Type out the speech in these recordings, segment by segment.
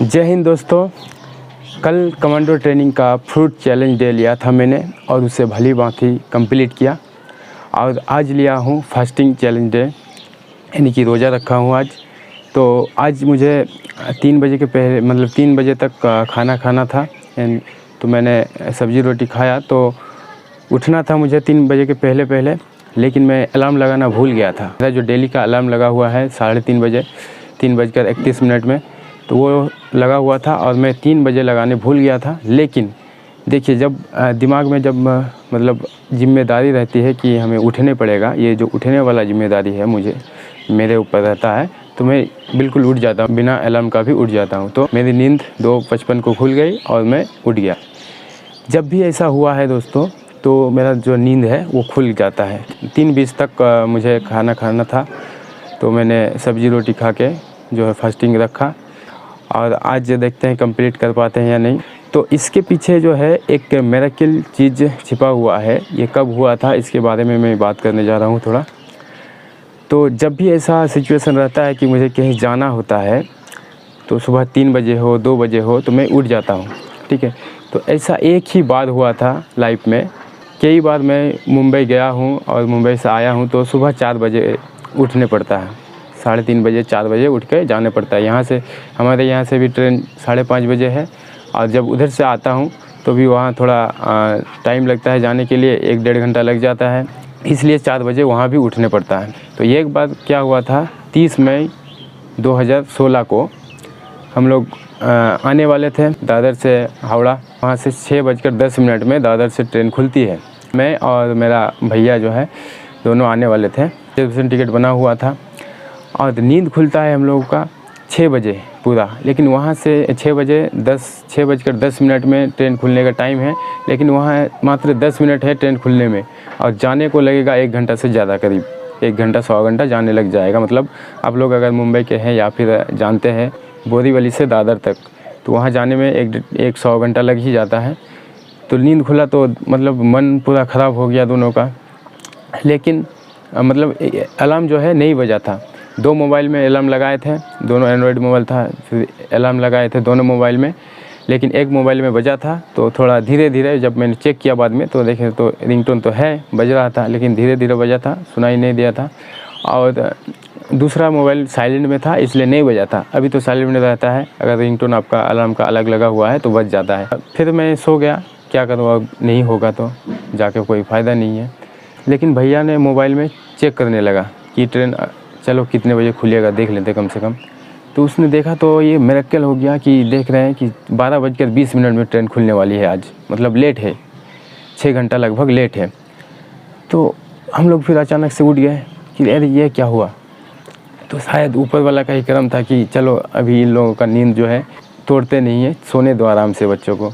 जय हिंद दोस्तों। कल कमांडो ट्रेनिंग का फ्रूट चैलेंज डे लिया था मैंने और उसे भली भांति कंप्लीट किया। और आज लिया हूँ फास्टिंग चैलेंज डे, यानी कि रोज़ा रखा हूँ आज। तो आज मुझे 3 बजे के पहले 3 बजे तक खाना खाना था। तो मैंने सब्ज़ी रोटी खाया। तो उठना था मुझे 3 बजे के पहले, लेकिन मैं अलार्म लगाना भूल गया था। मेरा जो डेली का अलार्म लगा हुआ है 3:30 बजे 3:31 में, तो वो लगा हुआ था और मैं 3 बजे लगाने भूल गया था। लेकिन देखिए, जब दिमाग में जिम्मेदारी रहती है कि हमें उठने पड़ेगा, ये जो उठने वाला जिम्मेदारी है मेरे ऊपर रहता है, तो मैं बिल्कुल उठ जाता हूँ, बिना अलार्म का भी उठ जाता हूँ। तो मेरी नींद 2:55 को खुल गई और मैं उठ गया। जब भी ऐसा हुआ है दोस्तों, तो मेरा जो नींद है वो खुल जाता है। 3:20 तक मुझे खाना खाना था, तो मैंने सब्ज़ी रोटी खा के जो है फास्टिंग रखा। और आज देखते हैं कंप्लीट कर पाते हैं या नहीं। तो इसके पीछे जो है एक मिरेकल चीज़ छिपा हुआ है। ये कब हुआ था इसके बारे में मैं बात करने जा रहा हूँ थोड़ा। तो जब भी ऐसा सिचुएशन रहता है कि मुझे कहीं जाना होता है, तो सुबह 3 बजे हो 2 बजे हो तो मैं उठ जाता हूँ, ठीक है। तो ऐसा एक ही बार हुआ था लाइफ में। कई बार मैं मुंबई गया हूँ और मुंबई से आया हूँ तो सुबह 4 बजे उठने पड़ता है। 3:30 बजे 4 बजे उठ के जाने पड़ता है। हमारे यहाँ से भी ट्रेन 5:30 बजे है। और जब उधर से आता हूँ तो भी वहाँ थोड़ा टाइम लगता है जाने के लिए, 1-1.5 घंटा लग जाता है, इसलिए 4 बजे वहाँ भी उठने पड़ता है। तो ये एक बार क्या हुआ था, 30 मई 2016 को हम लोग आने वाले थे दादर से हावड़ा। वहाँ से 6:10 में दादर से ट्रेन खुलती है। मैं और मेरा भैया जो है दोनों आने वाले थे। रिजर्वेशन टिकट बना हुआ था और नींद खुलता है हम लोगों का 6 बजे पूरा। लेकिन वहाँ से 6:10 में ट्रेन खुलने का टाइम है, लेकिन वहाँ मात्र 10 मिनट है ट्रेन खुलने में और जाने को लगेगा 1 घंटा से ज़्यादा, करीब 1 घंटा 100 घंटा जाने लग जाएगा। मतलब आप लोग अगर मुंबई के हैं या फिर जानते हैं बोरीवली से दादर तक, तो वहाँ जाने में 100 घंटा लग ही जाता है। तो नींद खुला तो मन पूरा ख़राब हो गया दोनों का। लेकिन अलार्म जो है नहीं बजा था। 2 मोबाइल में अलार्म लगाए थे, दोनों एंड्रॉयड मोबाइल था, फिर अलार्म लगाए थे दोनों मोबाइल में, लेकिन एक मोबाइल में बजा था। तो थोड़ा धीरे धीरे जब मैंने चेक किया बाद में, तो देखे तो रिंगटोन तो है, बज रहा था, लेकिन धीरे धीरे बजा था, सुनाई नहीं दिया था। और दूसरा मोबाइल साइलेंट में था, इसलिए नहीं बजा था। अभी तो साइलेंट में रहता है, अगर रिंगटोन आपका अलार्म का अलग लगा हुआ है तो बज जाता है। फिर मैं सो गया, क्या करूँ, अब नहीं होगा तो जाके कोई फ़ायदा नहीं है। लेकिन भैया ने मोबाइल में चेक करने लगा कि ट्रेन चलो कितने बजे खुलेगा देख लेते कम से कम। तो उसने देखा तो ये मिरेकल हो गया कि देख रहे हैं कि 12:20 में ट्रेन खुलने वाली है आज, मतलब लेट है, 6 घंटा लगभग लेट है। तो हम लोग फिर अचानक से उठ गए कि अरे ये क्या हुआ। तो शायद ऊपर वाला का ही करम था कि चलो अभी इन लोगों का नींद जो है तोड़ते नहीं है, सोने दो आराम से बच्चों को,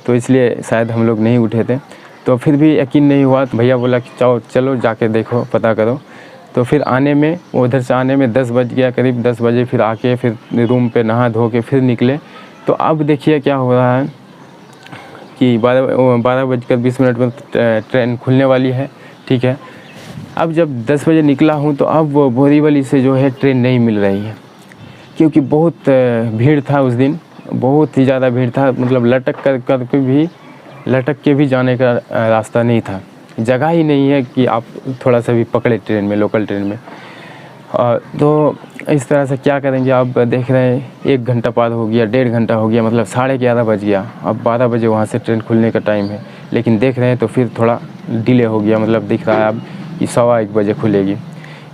तो इसलिए शायद हम लोग नहीं उठे थे। तो फिर भी यकीन नहीं हुआ, तो भैया बोला कि चलो जाके देखो, पता करो। तो फिर उधर से आने में 10 बज गया, करीब 10 बजे। फिर आके फिर रूम पे नहा धो के फिर निकले। तो अब देखिए क्या हो रहा है कि 12:20 में ट्रेन खुलने वाली है, ठीक है। अब जब 10 बजे निकला हूँ तो अब बोरीवली से जो है ट्रेन नहीं मिल रही है, क्योंकि बहुत भीड़ था उस दिन, बहुत ही ज़्यादा भीड़ था। लटक के भी जाने का रास्ता नहीं था, जगह ही नहीं है कि आप थोड़ा सा भी पकड़े ट्रेन में, लोकल ट्रेन में। तो इस तरह से क्या करेंगे। आप देख रहे हैं 1 घंटा पार हो गया, 1.5 घंटा हो गया, मतलब 11:30 बज गया। अब 12 बजे वहाँ से ट्रेन खुलने का टाइम है, लेकिन देख रहे हैं तो फिर थोड़ा डिले हो गया, मतलब दिख रहा है अब कि 1:15 बजे खुलेगी।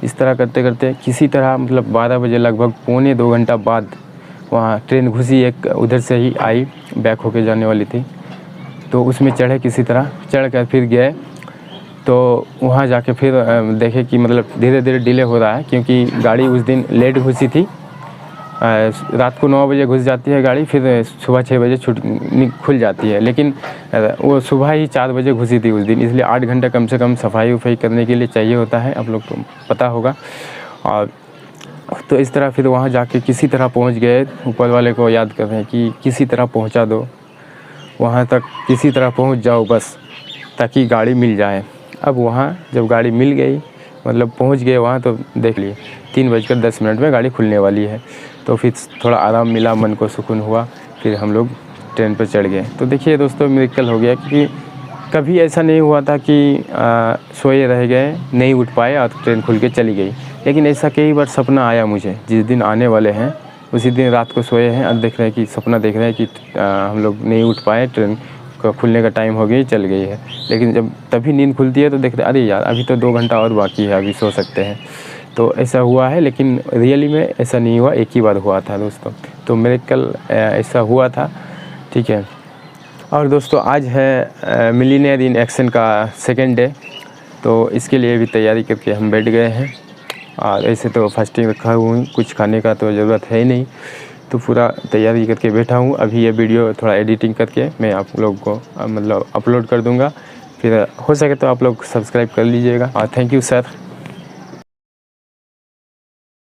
इस तरह करते करते किसी तरह 12 बजे लगभग 1.25-2 घंटा बाद वहाँ ट्रेन घुसी, एक उधर से ही आई, बैक होके जाने वाली थी। तो उसमें चढ़े, किसी तरह चढ़ कर फिर गए। तो वहाँ जाके फिर देखे कि धीरे धीरे डिले हो रहा है, क्योंकि गाड़ी उस दिन लेट घुसी थी। रात को 9 बजे घुस जाती है गाड़ी, फिर सुबह 6 बजे खुल जाती है। लेकिन वो सुबह ही 4 बजे घुसी थी उस दिन, इसलिए 8 घंटा कम से कम सफाई वफाई करने के लिए चाहिए होता है, आप लोग को पता होगा। और तो इस तरह फिर वहाँ जाके किसी तरह पहुँच गए। ऊपर वाले को याद कर रहे हैं कि किसी तरह पहुँचा दो, वहाँ तक किसी तरह पहुँच जाओ बस, ताकि गाड़ी मिल जाए। अब वहाँ जब गाड़ी मिल गई, पहुँच गए वहाँ, तो देख लिए 3:10 में गाड़ी खुलने वाली है। तो तो फिर थोड़ा आराम मिला, मन को सुकून हुआ, फिर हम लोग ट्रेन पर चढ़ गए। तो देखिए दोस्तों, मिरेकल हो गया, क्योंकि कभी ऐसा नहीं हुआ था कि सोए रह गए, नहीं उठ पाए और ट्रेन खुल के चली गई। लेकिन ऐसा कई बार सपना आया मुझे, जिस दिन आने वाले हैं उसी दिन रात को सोए हैं और देख रहे हैं कि सपना देख रहे हैं कि हम लोग नहीं उठ पाए, ट्रेन का खुलने का टाइम हो गई, चल गई है। लेकिन जब तभी नींद खुलती है तो देखते अरे यार अभी तो 2 घंटा और बाकी है, अभी सो सकते हैं। तो ऐसा हुआ है, लेकिन रियली में ऐसा नहीं हुआ, एक ही बार हुआ था दोस्तों। तो मिरेकल ऐसा हुआ था, ठीक है। और दोस्तों आज है मिलियनेयर इन एक्शन का सेकेंड डे, तो इसके लिए भी तैयारी करके हम बैठ गए हैं। और ऐसे तो फास्टिंग रखा हुआ हूँ, कुछ खाने का तो ज़रूरत है ही नहीं, तो पूरा तैयारी करके बैठा हूँ। अभी ये वीडियो थोड़ा एडिटिंग करके मैं आप लोग को मतलब अपलोड कर दूँगा, फिर हो सके तो आप लोग सब्सक्राइब कर लीजिएगा। और थैंक यू सर।